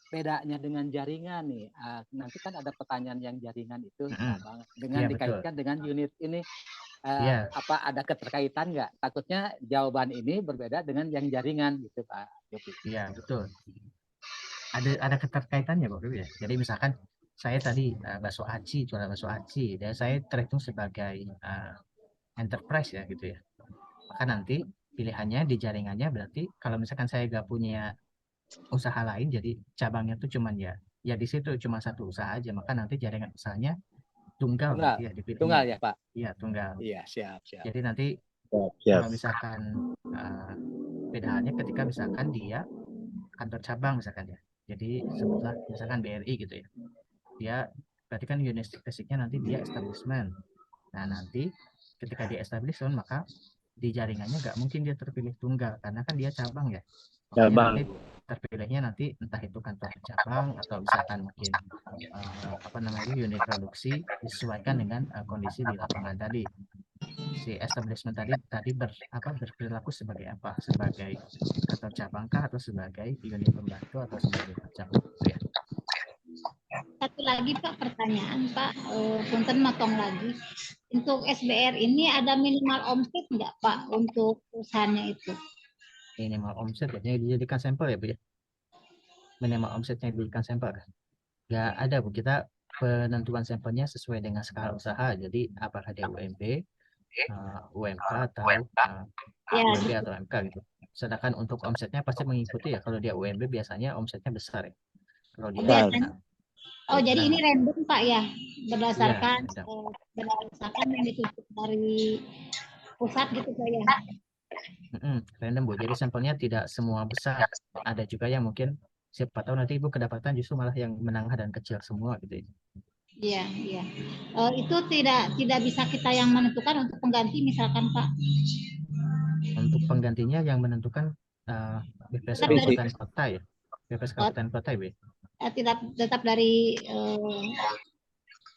Bedanya dengan jaringan nih, nanti kan ada pertanyaan yang jaringan itu dengan ya, dikaitkan betul. dengan unit ini, apa ada keterkaitan nggak? Takutnya jawaban ini berbeda dengan yang jaringan gitu Pak Yopi. Iya, betul. Ada keterkaitannya Pak ya. Jadi misalkan saya tadi jualan bakso aci, dan saya terhitung sebagai enterprise ya gitu ya. Maka nanti pilihannya di jaringannya berarti kalau misalkan saya nggak punya usaha lain, jadi cabangnya tuh cuman ya di situ cuma satu usaha aja, maka nanti jaringan usahanya tunggal ya dipilihnya. Tunggal ya Pak? Iya, tunggal. Iya, siap. Jadi nanti kalau misalkan bedaannya ketika misalkan dia kantor cabang misalkan ya. Jadi sebutlah misalkan BRI gitu ya. Dia berarti kan unit basicnya nanti dia establishment. Nah, nanti ketika dia establishment maka di jaringannya nggak mungkin dia terpilih tunggal karena kan dia cabang ya. Cabang. Terpilihnya nanti entah itu kantor cabang atau misalkan mungkin unit produksi disesuaikan dengan kondisi di lapangan tadi. Si establishment tadi berperilaku sebagai apa? Sebagai kantor cabang kah atau sebagai unit pembantu atau sebagai macam ya. Satu lagi Pak, pertanyaan Pak, punten motong lagi. Untuk SBR ini ada minimal omset nggak Pak untuk perusahaannya itu? Minimal omset ya, dijadikan sampel ya Bu ya. Minimal omsetnya dijadikan sampel. Nggak ada Bu, kita penentuan sampelnya sesuai dengan skala usaha. Jadi apakah dia UMB, UMK atau UMB atau UMK gitu. Sedangkan untuk omsetnya pasti mengikuti ya. Kalau dia UMB biasanya omsetnya besar ya. Kalau dia Besar. Oh, jadi Nah, ini random Pak ya, iya, berdasarkan random. berdasarkan yang ditunjuk dari pusat gitu Pak ya. Random Bu. Jadi sampelnya tidak semua besar. Ada juga yang mungkin siapa tahu nanti Ibu kedapatan justru malah yang menengah dan kecil semua gitu ya. Iya, iya. Itu tidak bisa kita yang menentukan untuk pengganti misalkan Pak. Untuk penggantinya yang menentukan BPS Tetap dari Kabupaten Kota ya. BPS Kabupaten Kota ya, Bu. tetap dari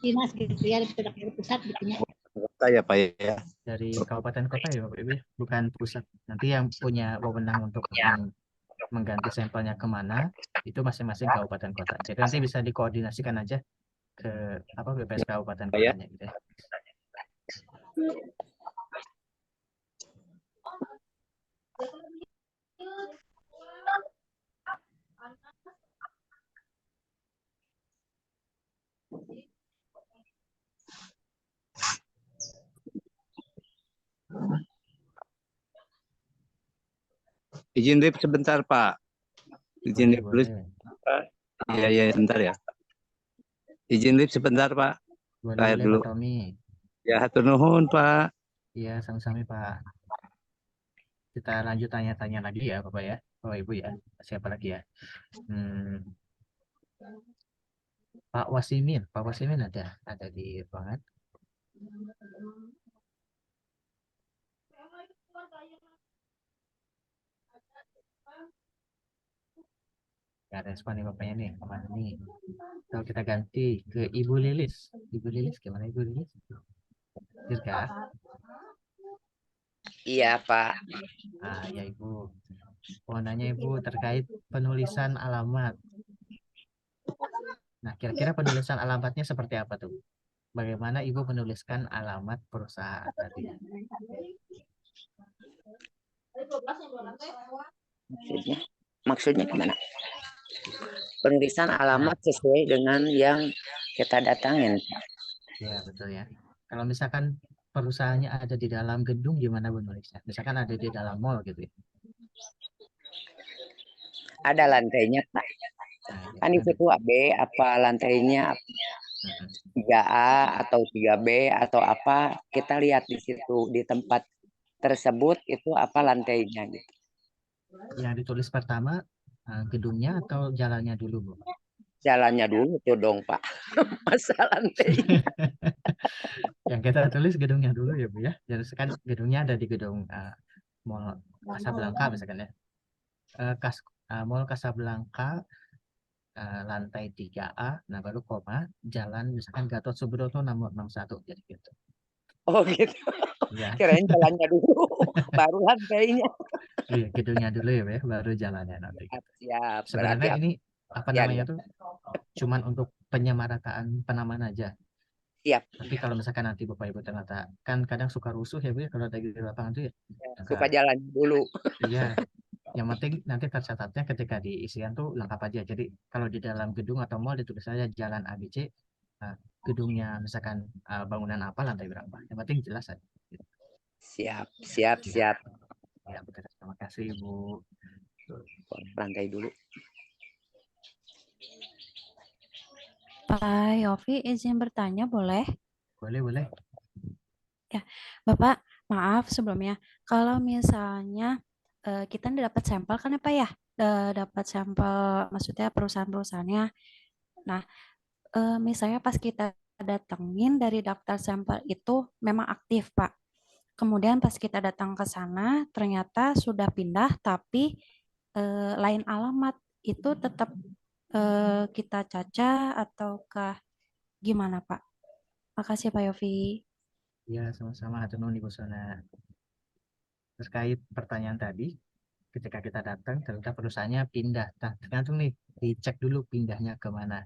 dinas gitu ya, tidak dari pusat gitu ya. Kota ya Pak ya. Dari kabupaten kota ya Bapak Ibu, bukan pusat. Nanti yang punya wewenang untuk mengganti sampelnya kemana itu masing-masing kabupaten kota. Jadi nanti bisa dikoordinasikan aja ke BPS kabupaten kotanya gitu ya. Izin Rip sebentar Pak. Izin Rip dulu. Iya, iya, sebentar ya. Izin Rip sebentar Pak. Boleh dulu. Pak Tommy. Ya, hatur nuhun Pak. Iya, sama-sama Pak. Kita lanjut tanya-tanya lagi ya Bapak ya. Bapak Ibu ya. Siapa lagi ya? Pak Wasimin ada di ruangan. Gak respon nih Bapaknya nih. Kemana nih? Kalau kita ganti ke Ibu Lilis. Ibu Lilis gimana Ibu Lilis? Dirga? Iya Pak. Ya Ibu. Mau nanya Ibu terkait penulisan alamat. Nah, kira-kira penulisan alamatnya seperti apa tuh? Bagaimana Ibu menuliskan alamat perusahaan tadi? Maksudnya gimana? Penulisan alamat sesuai dengan yang kita datangin. Ya, betul ya. Kalau misalkan perusahaannya ada di dalam gedung, gimana Bu nulisnya? Misalkan ada di dalam mall gitu ya. Ada lantainya Pak. Kan di situ AB apa lantainya 3A atau 3B atau apa, kita lihat di situ di tempat tersebut itu apa lantainya gitu. Yang ditulis pertama gedungnya atau jalannya dulu Bu? Jalannya dulu tuh dong Pak. Masa lantainya. Yang kita tulis gedungnya dulu ya Bu ya. Jadi kan gedungnya ada di gedung Mall Casablanca misalkan ya. Mall Casablanca lantai 3A, nah baru koma, jalan misalkan Gatot Subroto nomor 61 jadi gitu. Oh gitu. Ya. Kirain jalannya dulu, baru lantainya. Iya, gedungnya dulu ya, baru jalannya nanti. Siap. Sebenarnya ini namanya ya. tuh cuman untuk penyemarataan penamaan aja. Siap. Tapi kalau misalkan nanti Bapak Ibu ternyata kan kadang suka rusuh ya Bu ya kalau lagi di lapangan tuh ya. Suka jalan dulu. Iya. Yang penting nanti tercatatnya ketika diisian tuh lengkap aja. Jadi kalau di dalam gedung atau mall ditulis saja jalan ABC, gedungnya misalkan bangunan apa, lantai berapa. Yang penting jelas aja. Siap. Ya, betul. Terima kasih Bu. Lantai dulu. Pak Yofi izin bertanya boleh? Boleh. Ya, Bapak maaf sebelumnya. Kalau misalnya kita dapat sampel kan ya Pak ya? Dapat sampel maksudnya perusahaan-perusahaannya. Nah, misalnya pas kita datengin dari daftar sampel itu memang aktif Pak. Kemudian pas kita datang ke sana ternyata sudah pindah tapi lain alamat itu tetap kita caca ataukah gimana Pak? Makasih Pak Yofi. Ya, sama-sama. Hatur nuhun Ibu Sona. Terkait pertanyaan tadi, ketika kita datang ternyata perusahaannya pindah. Nah, tergantung nih, dicek dulu pindahnya ke mana.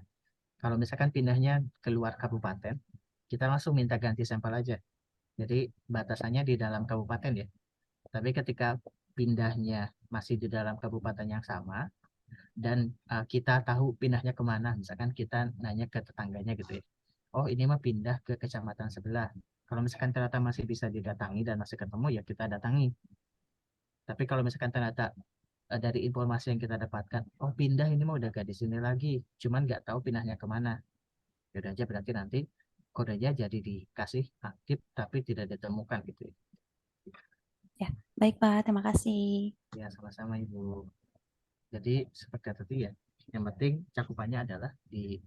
Kalau misalkan pindahnya keluar kabupaten, kita langsung minta ganti sampel aja. Jadi batasannya di dalam kabupaten ya. Tapi ketika pindahnya masih di dalam kabupaten yang sama, dan kita tahu pindahnya kemana, misalkan kita nanya ke tetangganya gitu ya. Oh ini mah pindah ke kecamatan sebelah. Kalau misalkan ternyata masih bisa didatangi dan masih ketemu ya kita datangi. Tapi kalau misalkan ternyata dari informasi yang kita dapatkan, oh pindah ini mah udah gak di sini lagi, cuman nggak tahu pindahnya kemana. Ya udah aja berarti nanti kodenya jadi dikasih aktif tapi tidak ditemukan gitu. Ya, baik Pak, terima kasih. Ya, sama-sama Ibu. Jadi seperti tadi ya, yang penting cakupannya adalah di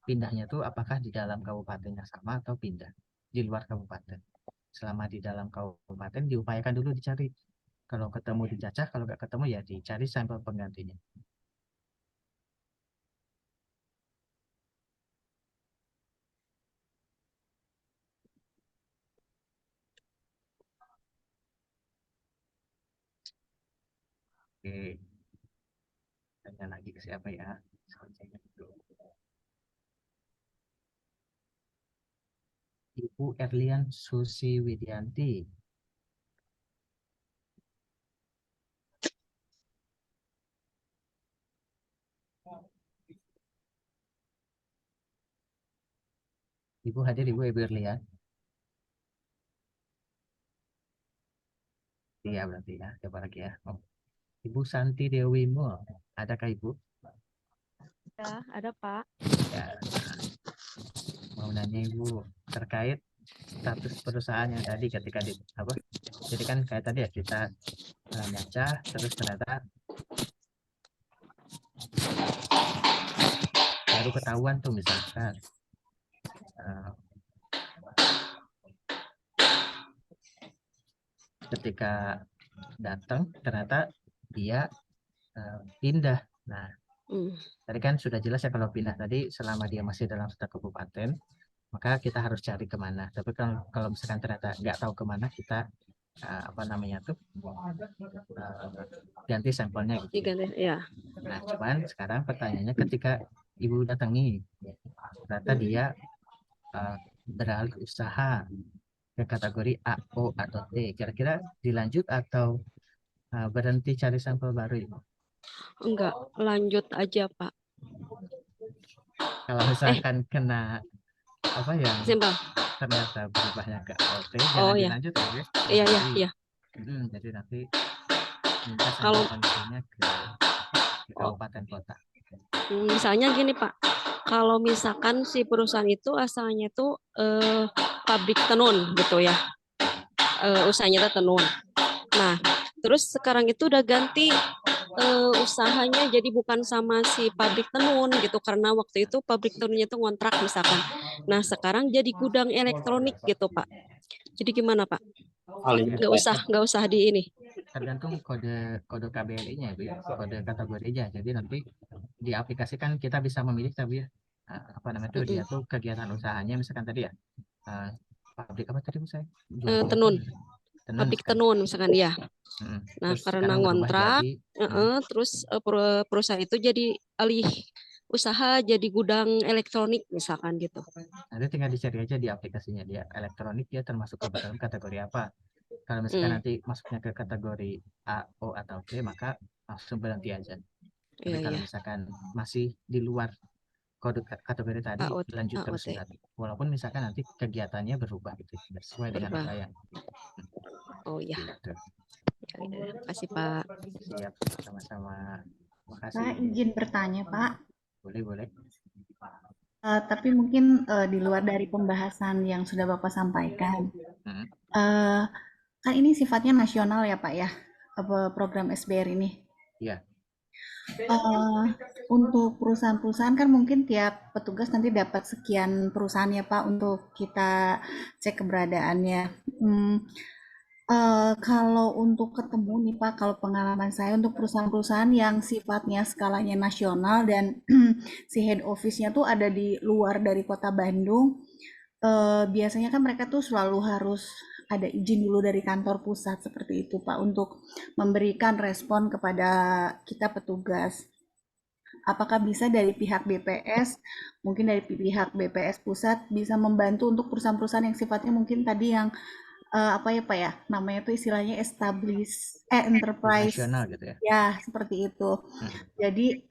pindahnya tuh apakah di dalam kabupaten yang sama atau pindah di luar kabupaten. Selama di dalam kabupaten diupayakan dulu dicari. Kalau ketemu dicacah, kalau nggak ketemu ya dicari sampel penggantinya. Oke, tanya lagi ke siapa ya? Ibu Erlian Susi Widianti. Ibu hadir, Ibu Erlian. Iya berarti ya, coba lagi ya. Oh. Ibu Santi Dewi Mul, adakah Ibu? Ya, ada Pak. Ya, mau nanya Ibu terkait status perusahaan yang tadi ketika di apa? Jadi kan kayak tadi ya kita nyacah terus ternyata baru ketahuan tuh misalkan ketika datang ternyata dia pindah. Nah, tadi kan sudah jelas ya kalau pindah tadi selama dia masih dalam satu kabupaten, maka kita harus cari kemana. Tapi kalau misalkan ternyata nggak tahu kemana, kita apa namanya tuh ganti sampelnya gitu. Ya. Nah, cuman sekarang pertanyaannya ketika Ibu datangi, ternyata dia beralih usaha ke kategori A, O, atau T. Kira-kira dilanjut atau berhenti cari sampel baru Ibu? Enggak, lanjut aja Pak. Kalau misalkan kena apa ya? Simpel. Ternyata berubahnya ke OT, jangan dilanjut ya. Iya. Jadi nanti minta kalau sampel ke kabupaten kota. Misalnya gini Pak, kalau misalkan si perusahaan itu asalnya itu pabrik tenun gitu ya, usahanya itu tenun. Nah, terus sekarang itu udah ganti usahanya jadi bukan sama si pabrik tenun gitu, karena waktu itu pabrik tenunnya itu ngontrak misalkan. Nah, sekarang jadi gudang elektronik gitu Pak. Jadi gimana Pak? Nggak usah di ini. Tergantung kode KBLI-nya Bu ya, kode kategorinya. Jadi nanti di aplikasi kan kita bisa memilih tapi ya apa namanya itu dia tuh kegiatan usahanya misalkan tadi ya pabrik apa tadi Bu saya? Tenun. Pabrik tenun misalkan ya. Nah, terus karena ngontrak, terus perusahaan itu jadi alih usaha jadi gudang elektronik misalkan gitu. Nanti tinggal dicari aja di aplikasinya dia elektronik dia termasuk ke dalam kategori apa. Kalau misalkan nanti masuknya ke kategori A, O, atau T, maka langsung berhenti aja. Tapi kalau misalkan masih di luar kode kategori tadi, lanjut terus berarti. Walaupun misalkan nanti kegiatannya berubah gitu, sesuai dengan apa yang. Oh iya. Gitu. Terima kasih Pak. Siap, sama-sama. Makasih. Pak, izin bertanya Pak. Boleh. Tapi mungkin di luar dari pembahasan yang sudah Bapak sampaikan, kan ini sifatnya nasional ya Pak ya, program SBR ini. Iya. Untuk perusahaan-perusahaan kan mungkin tiap petugas nanti dapat sekian perusahaan ya Pak untuk kita cek keberadaannya. Kalau untuk ketemu nih Pak, kalau pengalaman saya untuk perusahaan-perusahaan yang sifatnya skalanya nasional dan si head office-nya tuh ada di luar dari kota Bandung, biasanya kan mereka tuh selalu harus ada izin dulu dari kantor pusat seperti itu Pak untuk memberikan respon kepada kita petugas. Apakah bisa dari pihak BPS, mungkin dari pihak BPS pusat bisa membantu untuk perusahaan-perusahaan yang sifatnya mungkin tadi yang apa ya Pak ya, namanya tuh istilahnya enterprise gitu ya. Ya, seperti itu. Jadi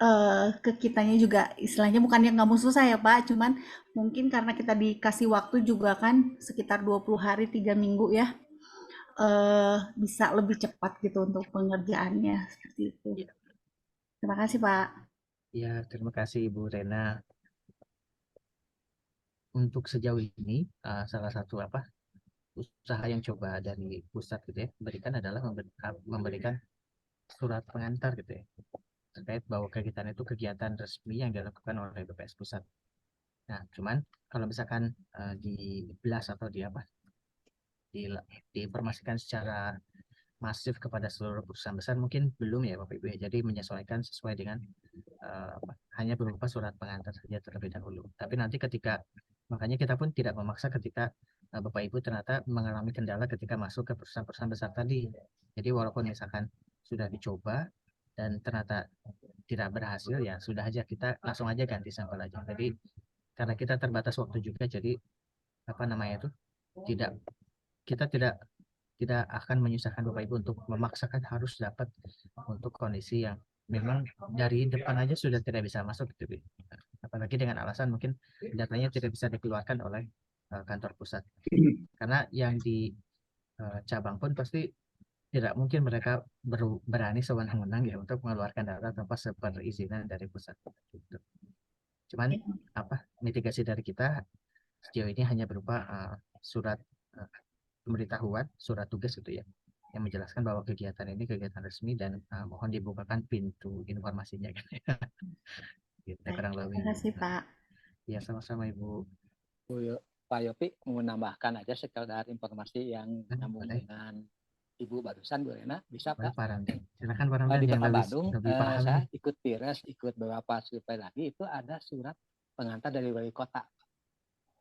ke kitanya juga istilahnya bukan yang nggak mau susah ya Pak, cuman mungkin karena kita dikasih waktu juga kan sekitar 20 hari 3 minggu ya. bisa lebih cepat gitu untuk pengerjaannya seperti itu. Iya. Terima kasih Pak. Ya, terima kasih Ibu Rena. Untuk sejauh ini salah satu usaha yang coba dari pusat gitu ya berikan adalah memberikan surat pengantar gitu ya terkait bahwa kegiatan itu kegiatan resmi yang dilakukan oleh BPS pusat. Nah, cuman kalau misalkan di blast atau diinformasikan secara masif kepada seluruh perusahaan besar mungkin belum ya Bapak Ibu ya. Jadi menyesuaikan sesuai dengan hanya berupa surat pengantar saja terlebih dahulu. Tapi nanti makanya kita pun tidak memaksa ketika Bapak Ibu ternyata mengalami kendala ketika masuk ke perusahaan-perusahaan besar tadi. Jadi walaupun misalkan sudah dicoba dan ternyata tidak berhasil, ya sudah aja kita langsung aja ganti sampel aja. Jadi karena kita terbatas waktu juga, jadi kita tidak akan menyusahkan Bapak Ibu untuk memaksakan harus dapat untuk kondisi yang memang dari depan aja sudah tidak bisa masuk gitu. Apalagi dengan alasan mungkin datanya tidak bisa dikeluarkan oleh kantor pusat. Karena yang di cabang pun pasti tidak mungkin mereka berani sewenang-wenang ya untuk mengeluarkan data tanpa seperizinan dari pusat. Gitu. Cuman mitigasi dari kita sejauh ini hanya berupa surat pemberitahuan, surat tugas gitu ya, yang menjelaskan bahwa kegiatan ini kegiatan resmi dan mohon dibukakan pintu informasinya. Gitu, kurang lebih. Terima kasih Pak. Ya, sama-sama Ibu. Pak Yopi mau menambahkan aja sekedar informasi yang nyambung dengan Ibu barusan, Bu Rena, bisa Pak? Pak Ramdan. Silakan Pak Ramdan di yang Kota Bandung, lebih paham. Saya ikut PIRES, ikut beberapa survei lagi, itu ada surat pengantar dari wali kota.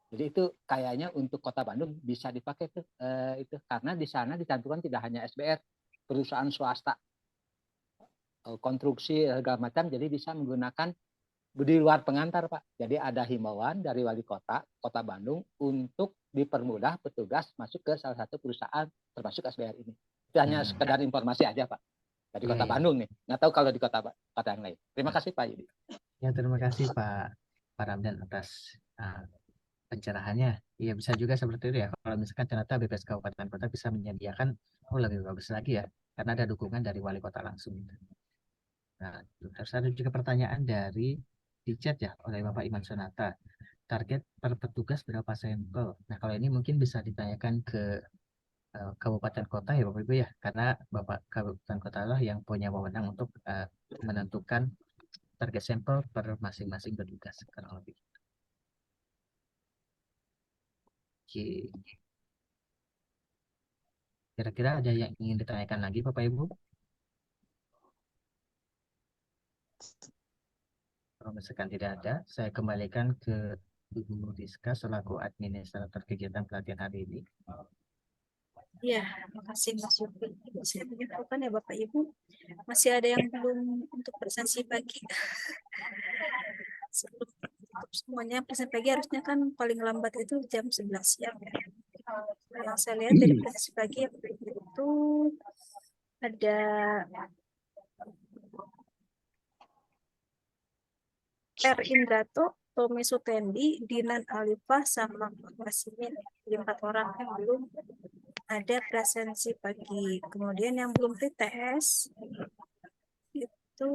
Jadi itu kayaknya untuk Kota Bandung bisa dipakai itu karena di sana dicantumkan tidak hanya SBR, perusahaan swasta, konstruksi segala macam, jadi bisa menggunakan di luar pengantar Pak. Jadi ada himbauan dari wali kota Bandung untuk dipermudah petugas masuk ke salah satu perusahaan termasuk SBR ini. Itu hanya sekedar informasi aja Pak. Dari Kota Bandung nih. Nggak tahu kalau di kota yang lain. Terima kasih Pak Yudi. Ya, terima kasih Pak Ramdan atas pencerahannya. Iya, bisa juga seperti itu ya. Kalau misalkan ternyata BPS Kabupaten Kota bisa menyediakan lebih bagus lagi ya. Karena ada dukungan dari wali kota langsung. Nah, terus ada juga pertanyaan di chat ya oleh Bapak Iman Sonata. Target per petugas berapa sampel? Nah, kalau ini mungkin bisa ditanyakan ke kabupaten kota ya Bapak Ibu ya, karena Bapak kabupaten kota lah yang punya wewenang untuk menentukan target sampel per masing-masing petugas kurang lebih. Oke. Kira-kira ada yang ingin ditanyakan lagi Bapak Ibu? Kalau misalkan tidak ada, saya kembalikan ke Ibu Rizka selaku administrator kegiatan pelatihan hari ini. Ya, makasih Mas Yopi. Saya menginfokan ya Bapak Ibu, masih ada yang belum untuk presentasi pagi. Sebelum semuanya presentasi pagi harusnya kan paling lambat itu jam 11 siang ya. Yang saya lihat dari presentasi pagi itu ada R. Indrato, Tommy Sutendi, Dinan Alifah, sama Wasimin. 4 orang yang belum ada presensi pagi. Kemudian yang belum PTS itu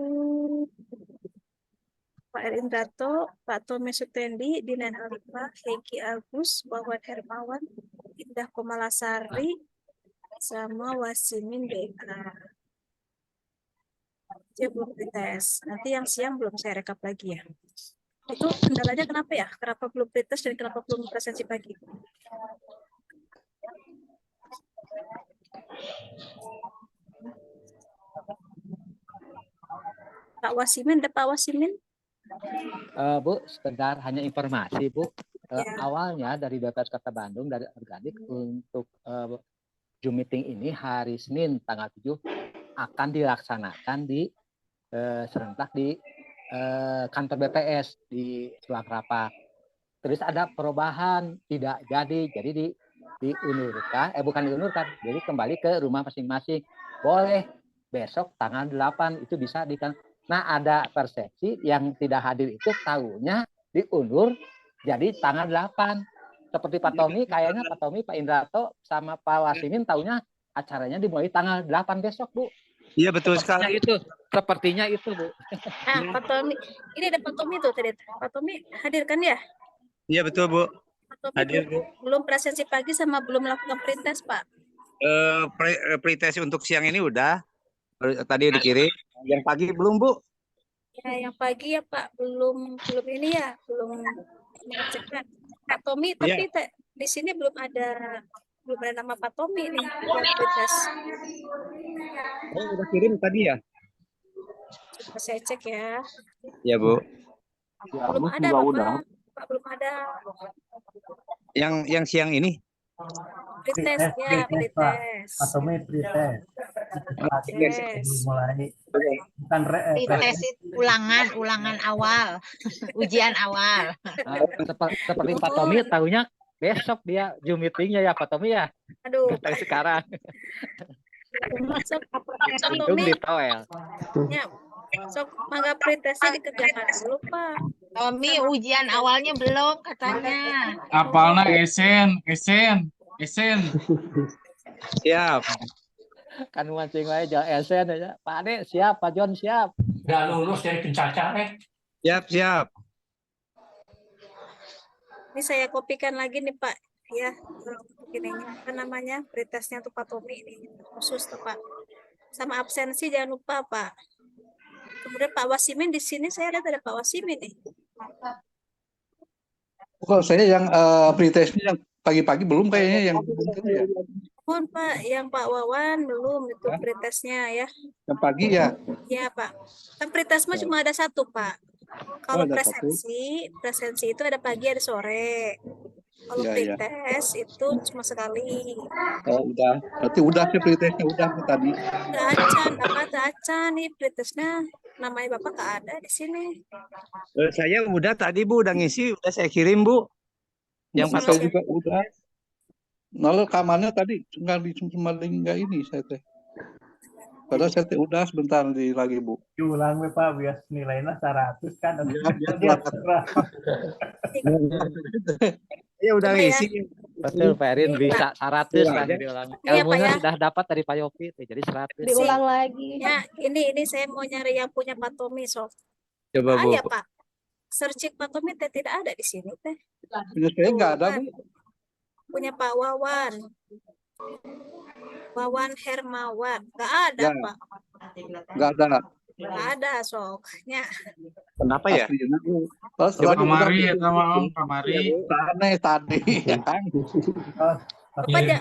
Pak R. Indrato, Pak Tommy Sutendi, Dinan Alifah, Heki Agus, Wawan Hermawan, Indah Komalasari, sama Wasimin DK. Dia belum PTS. Nanti yang siang belum saya rekap lagi ya. Itu kendalanya kenapa ya? Kenapa belum PTS dan kenapa belum presensi pagi? Pak Wasimin, ada Pak Wasimin? Bu, sebentar hanya informasi Bu. Awalnya dari BPS Kota Bandung, dari organik untuk Zoom meeting ini hari Senin tanggal 7 akan dilaksanakan di serentak di kantor BPS di ruang rapat. Terus ada perubahan, tidak jadi diunurkan, bukan diunurkan, jadi kembali ke rumah masing-masing. Boleh besok tanggal 8 itu bisa Nah, ada persepsi yang tidak hadir itu tahunya diundur jadi tanggal 8. Seperti Pak Tommy, kayaknya Pak Tommy, Pak Indrato, sama Pak Wasimin tahunya acaranya dimulai tanggal 8 besok, Bu. Iya betul sekali. Sepertinya itu, Bu. Nah, Pak Tommy, ini ada Pak Tommy tuh tadi. Pak Tommy hadir kan ya? Iya betul Bu. Pak Tommy Hadir Bu. belum presensi pagi sama belum melakukan pretest, Pak. Pretest untuk siang ini udah. Tadi dikirim. Yang pagi belum Bu? Ya, yang pagi ya Pak, belum ini ya, belum mengecekkan. Pak Tommy, tapi di sini belum ada nama Pak Tommy nih yang pretest. Oh, udah kirim tadi ya? Coba saya cek ya. Ya Bu. Belum ada Pak, belum ada. Yang siang ini? Pretest ya, pretest. Atau pretest. Belum mulai. Bukan Pretest itu ulangan awal, ujian awal. Seperti Pak Tommy tahunya besok dia Zoom meetingnya ya Pak Tommy ya. Aduh. Dari sekarang. Masuk Pak Zoom Tommy. di Toel. Ya, sok mangga pretestnya dikerjakan dulu Pak. Tommy ujian awalnya belum katanya. Apalna esen. Siap. Kan mancing wae jalan esen aja. Pak Ade siap, Pak John siap. Udah lulus dari pencacar Siap. Ini saya kopikan lagi nih Pak. Ya, ini apa namanya? Pretestnya tuh Pak Tommy ini khusus tuh Pak. Sama absensi jangan lupa Pak. Kemudian Pak Wasimin di sini saya lihat ada Pak Wasimin nih. Kalau saya yang pretestnya yang pagi-pagi belum kayaknya yang ya. Mohon Pak, yang Pak Wawan belum itu pretestnya ya. Yang pagi ya. Ya Pak. Kan pretest mah cuma ada satu Pak. Kalau ada presensi itu ada pagi ada sore. Kalau pretest itu cuma sekali. Oh udah, berarti udah sih pretestnya udah tadi. Nggak acan, Bapak nggak acan nih pretestnya. Namanya Bapak nggak ada di sini. Saya udah tadi Bu, udah ngisi, udah saya kirim Bu. Yang saya juga udah. Lalu rekamannya tadi cuma nggak ini saya teh. Padahal saya teh udah sebentar lagi Bu. Diulang Pak biar nilainya 100 kan. Ya udah ngisi. Betul, Ferin bisa 100 lah diulang. Ilmunya sudah dapat dari Pak Yopi, jadi 100. Diulang lagi. Ya, ini saya mau nyari yang punya Pak Tommy sob. Coba Bu. Ya Pak. Searching Pak Tommy tidak ada di sini teh. Punya saya nggak ada Bu. Punya Pak Wawan. Wawan Hermawan. Nggak ada Pak. Nggak ada. Nggak ada soknya. Kenapa ya? Kamari ya sama Om, kamari. Tadi ya kan.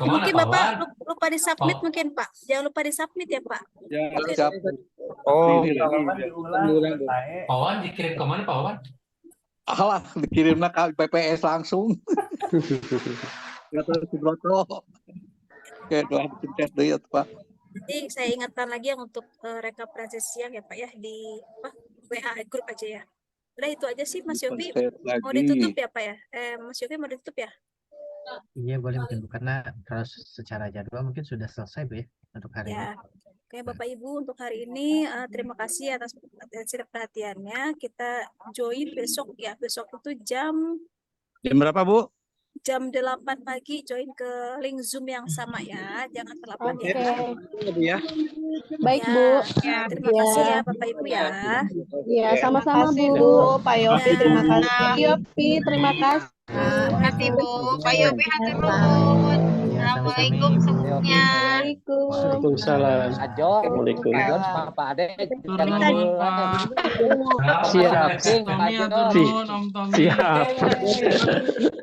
Mungkin Bapak lupa di submit mungkin Pak. Jangan lupa di submit ya Pak. Ya, siap. Oh, Pawan dikirim ke mana Pak Wawan? Alah, dikirimnya ke PPS langsung. Nggak tahu si Broto. Oke, doa pencet deh ya Pak. Jadi saya ingatkan lagi yang untuk rekap siang ya Pak ya di WA grup aja ya. Udah itu aja sih Mas Yofi. Mau ditutup ya Pak ya? Mas Yofi mau ditutup ya? Iya boleh mungkin Bu, karena kalau secara jadwal mungkin sudah selesai Bu ya untuk hari ini. Oke Bapak Ibu untuk hari ini terima kasih atas perhatiannya. Kita join besok ya. Besok itu jam berapa Bu? Jam 8 pagi join ke link Zoom yang sama ya. Jangan terlambat ya. Baik Bu. Ya, terima kasih ya Bapak Ibu ya. Ya, sama-sama Bu. Pak Yofi terima kasih. Yofi terima kasih. Terima kasih Bu. Pak Yofi hatur nuhun. Assalamualaikum semuanya. Waalaikumsalam. Ajon, Ajon sama Pak Ade jangan dulu. Siap. Siap.